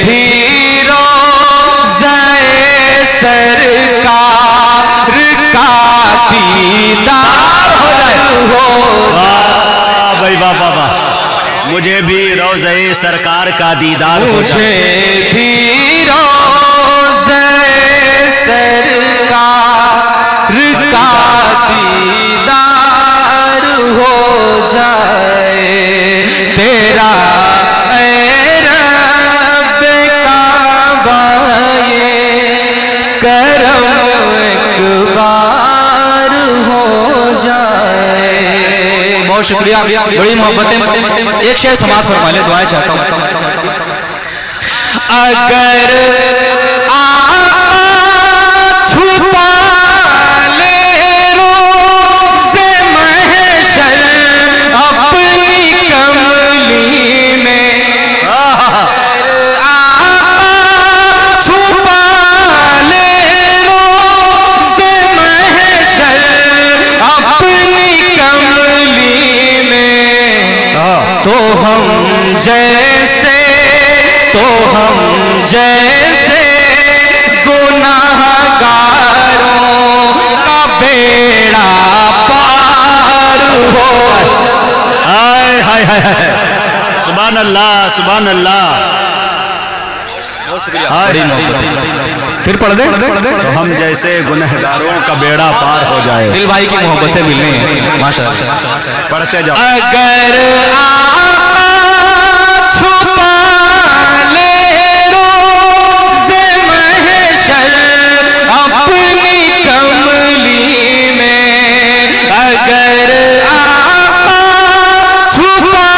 भी रोज़े सरकार का दीदार हो जाए। भाई वाह वाह वाह, मुझे भी रोज़े सरकार का दीदार हो जाए। मुझे भी रोज़े सरकार का दीदार हो जाए। तेरा ऐ रब काबा ये करम एक बार हो जाए। बहुत शुक्रिया, बड़ी मोहब्बतें। एक शेर समाज फरमा ले, दुआएं चाहता हूँ। अगर छुपा ले रोज़े महशर अपनी कमली में, छुपा ले रोज़े महशर अपनी कमली में, तो हम जैसे गुनाहगारों का बेड़ा पार हो। हाय हाय हाय, सुभान अल्लाह सुभान अल्लाह। फिर पढ़ दे। तो हम जैसे गुनहगारों का बेड़ा पार हो जाए। दिल भाई की मोहब्बतें मिलनी है माशाअल्लाह। पढ़ते जाओ। अगर छुपा ले रोज़े महशर अपनी कमली में, अगर छुपा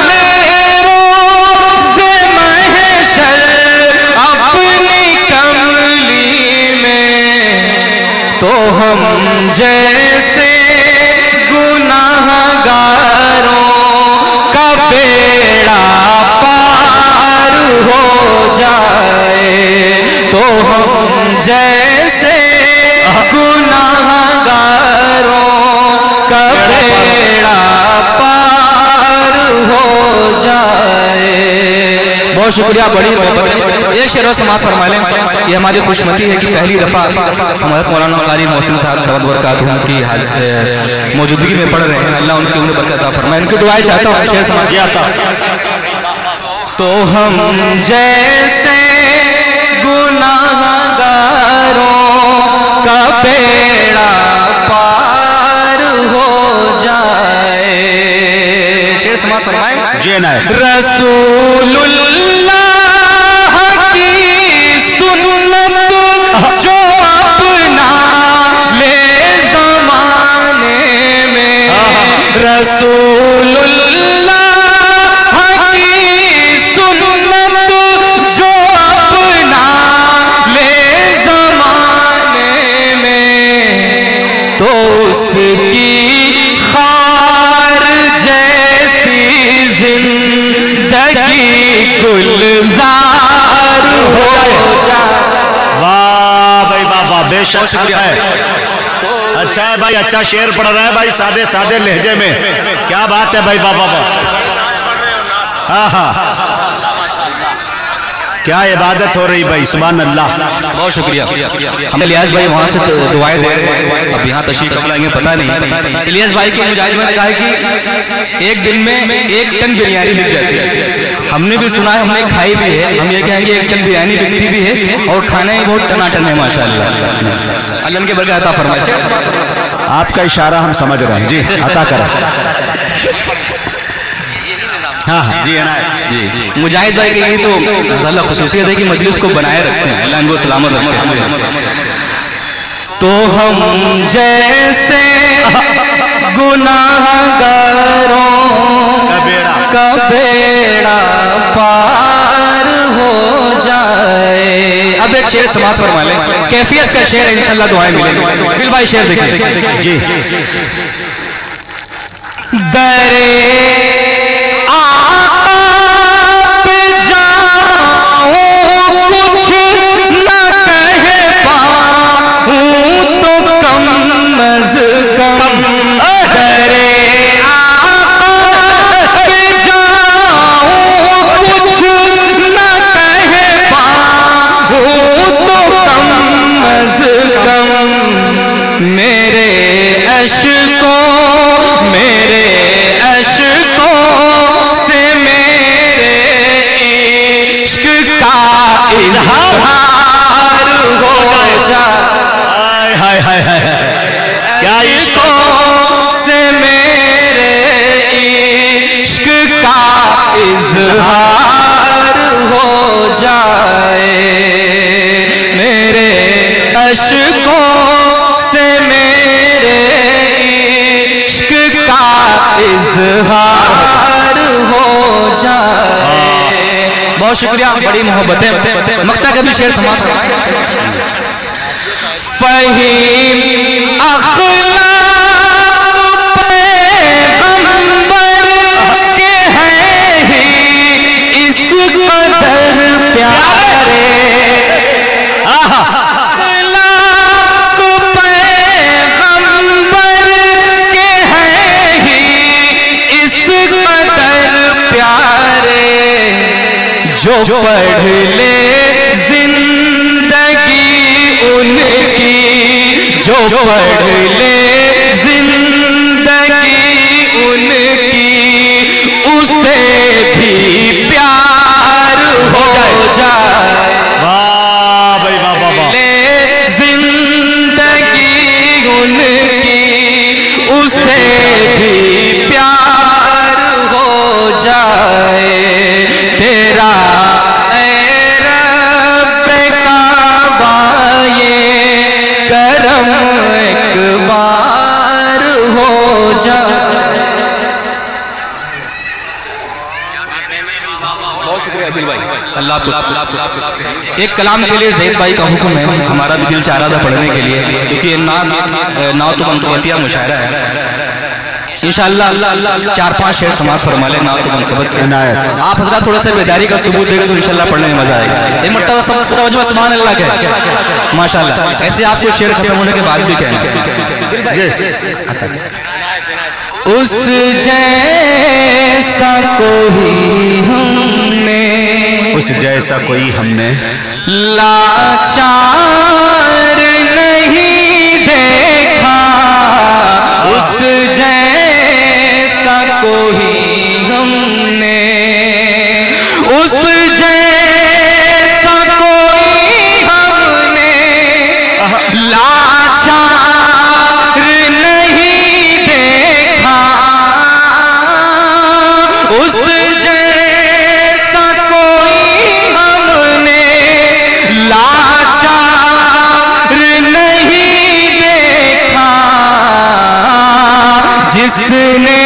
ले रोज़े महशर अपनी कमली में, तो हम जैसे गुनाहगारों का बेड़ा पार हो जाए। तो हम जैसे गुनाहगारों का बेड़ा पार हो जाए। बहुत शुक्रिया, बड़ी मोहब्बत। एक शेर और समाज फरमा लें। ये हमारी खुशमती है कि पहली दफ़ा हमारे मौलाना कारी मोहसिन साहब दावत बरकातहू की मौजूदगी में पढ़ रहे हैं। अल्लाह उनकी उम्र बरकत अता फरमाए। उनकी दुआएं चाहता हूँ। शेर समाज आता। तो हम जैसे गुनाहगारों का बेड़ा पार हो जाए। शेर समाज फरमाए। जी ना। रसूलुल्लाह की सुन्नत जो अपना ले ज़माने में, रसूलुल्लाह की सुन्नत जो अपना ले ज़माने में, तो उसकी खार जैसी जिंदगी गुलजार हो जाए। वाह भाई वाह वाह, बेशक शुक्रिया है। अच्छा है भाई, अच्छा शेर पढ़ रहा है भाई, सादे सादे लहजे में। क्या बात है भाई, वाह वाह वाह। हाँ हाँ, क्या इबादत हो रही भाई, सुभान अल्लाह। बहुत शुक्रिया। हम इलियास भाई वहाँ से दुआएं दे रहे हैं, अब यहाँ तशरीफ कब लाएंगे पता नहीं। इलियास भाई की मुजाहिद ने कहा कि एक दिन में 1 टन बिरयानी बिक जाती है। हमने भी सुना है, हमने खाई भी है। हम ये कहेंगे 1 टन बिरयानी बिकती भी है और खाने में बहुत टनाटन है माशाअल्लाह। अल्लाह के बरकत अता फरमाए। आपका इशारा हम समझ रहे हैं जी, अता करा। हाँ हाँ जी है ना जी। मुजाहिद भाई की यही तो अल्लाह खुसूसियत है कि मजलिस को बनाए रखते हैं, अल्लाह इनको सलामत रखते हैं। तो हम जैसे गुनाहगारों का बेड़ा पार हो जाए। अब एक शेर समाज फरमा लें, कैफियत का शेर, इंशाल्लाह दुआएं मिलेंगी। दिल भाई शेर देखिए जी। दरे इजहार हो जाए। हाय हाय हाय क्या इश्कों से मेरे इश्क का इजहार हो जाए, मेरे अश्कों से मेरे इश्क का इजहार हो जाए। बहुत शुक्रिया, बड़ी मोहब्बतें। मक्ता का भी शेर समाज फहीम अखलाक पैगंबर के हैं ही इस कदर प्यारे, अखलाक पैगंबर के हैं ही इस कदर प्यारे, जो पढ़ ले जिंदगी उनकी, जो पढ़ ले जिंदगी उनकी, उसे भी प्यार हो जाए। वाह भाई वाह वाह वाह। ले जिंदगी उनकी, उसे भी प्यार हो जाए। तेरा करम एक बार हो जाए। बहुत शुक्रिया अखिल भाई, अल्लाह आपको। एक कलाम के लिए ज़ैद भाई का हुक्म है, हमारा भी दिल चाह रहा था पढ़ने के लिए, क्योंकि ये ना तो मनकबतिया मुशायरा है। इंशाअल्लाह 4-5 शेर समाज फरमा ले, ना तो मनकबत। आप हजरत थोड़ा सा बेदारी का सबूत देगा तो इंशाअल्लाह पढ़ने में मजा आएगा। एक मर्तबा सुभान अल्लाह के माशाअल्लाह। ऐसे आपको शेर खत्म होने के बाद भी कहना, उस जैसा कोई हमने, उस जैसा कोई हमने लाचार नहीं देखा, उस जैसा कोई हमने, उस जैसा कोई हमने लाचार नहीं देखा, उस जैसा कोई हमने लाचार नहीं देखा, जिसने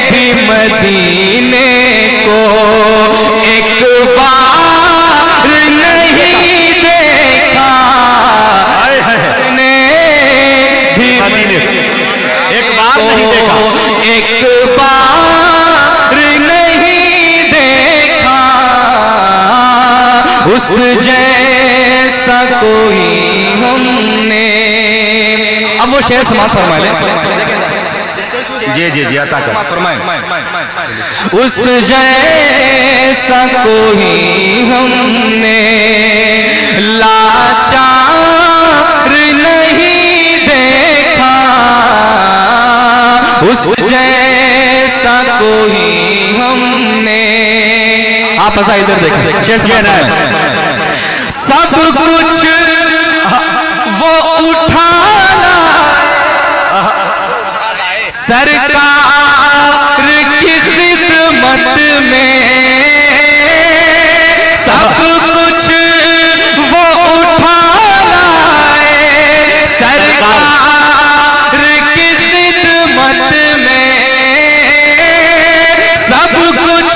भी मदीने को एक बार नहीं देखा, ने भी मदीने एक बार नहीं देखा, एक बार नहीं देखा, उस जैसा कोई हमने। अब वो शेर समाज फरमा ले। जी जी जी अता कर फरमाएं। उस जैसा कोई हमने लाचार नहीं देखा, उस जैसा कोई हमने। आप ऐसा इधर देखें, शेर कहना है, सब कुछ वो उठा सरकार की खिदमत में, सब कुछ वो उठा लाए सरकार की खिदमत में, सब कुछ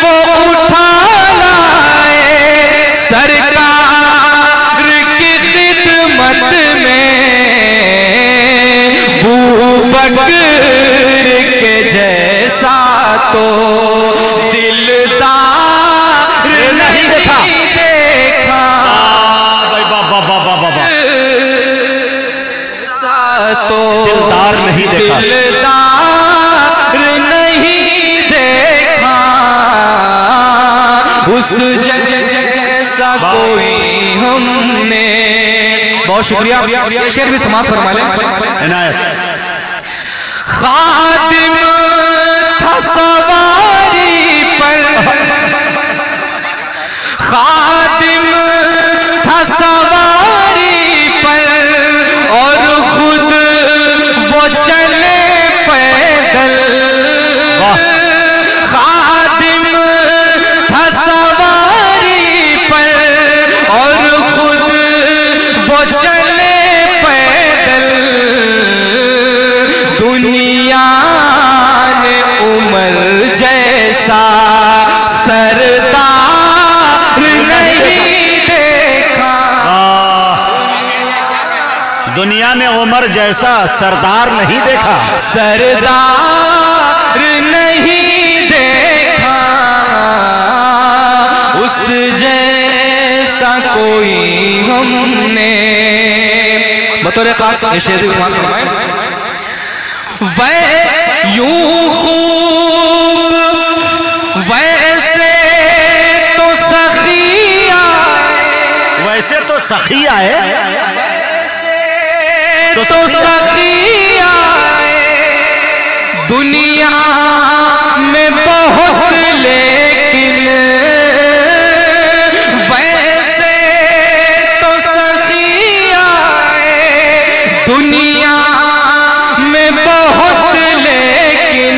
वो उठा लाए सरकार की खिदमत में। बकर के जैसा तो दिलदार नहीं देखा, तो दिलदार नहीं देखा, दिलदार नहीं देखा, उस जैसा कोई हमने। बहुत शुक्रिया, शेर भी समाज फरमा ले। इनायत खादिम था सवारी पर, खादिम था सवारी पर और खुद वो चले पैदल। खादिम था सवारी पर और खुद वो चले पैदल। दुनिया ने उमर जैसा सरदार नहीं देखा। दुनिया में उमर जैसा सरदार नहीं देखा। सरदार नहीं देखा उस जैसा कोई हमने। बतौर खास शेर वह यूं खूब वैसे तो सखिया, वैसे तो सखिया है, तो सखिया दुनिया में बहुत, लेकिन वैसे तो सखिया दुनिया में बहुत, लेकिन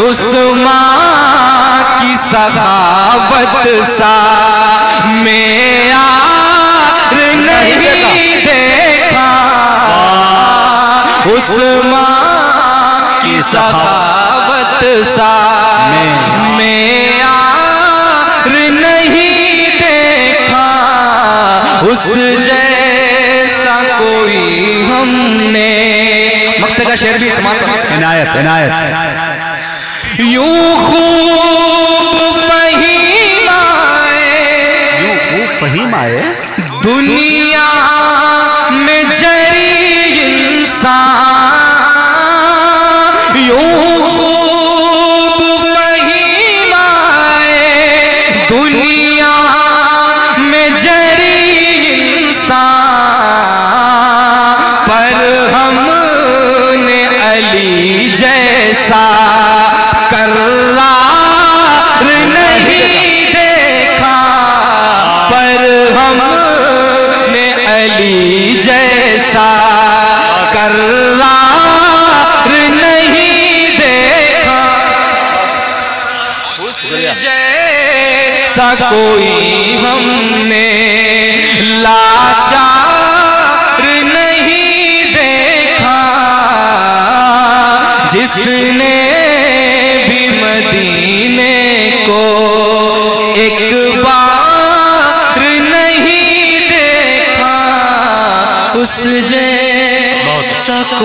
उस माँ की सखावत सा में यार नहीं देखा। उस माँ की सखावत सा में यार नहीं देखा। उस जैसा कोई हमने। मक्ते का शेर भी समाज इनायत इनायत। यूं खूब फहीम आए दुनिया में जरी इंसान। यूं खूब फहीम आए दुनिया में जरी इंसान। पर हमने अली जैसा कर्रार नहीं देखा। पर हमने अली जैसा कर्रार नहीं देखा। उस जैसा कोई हमने लाचार नहीं देखा। जिसने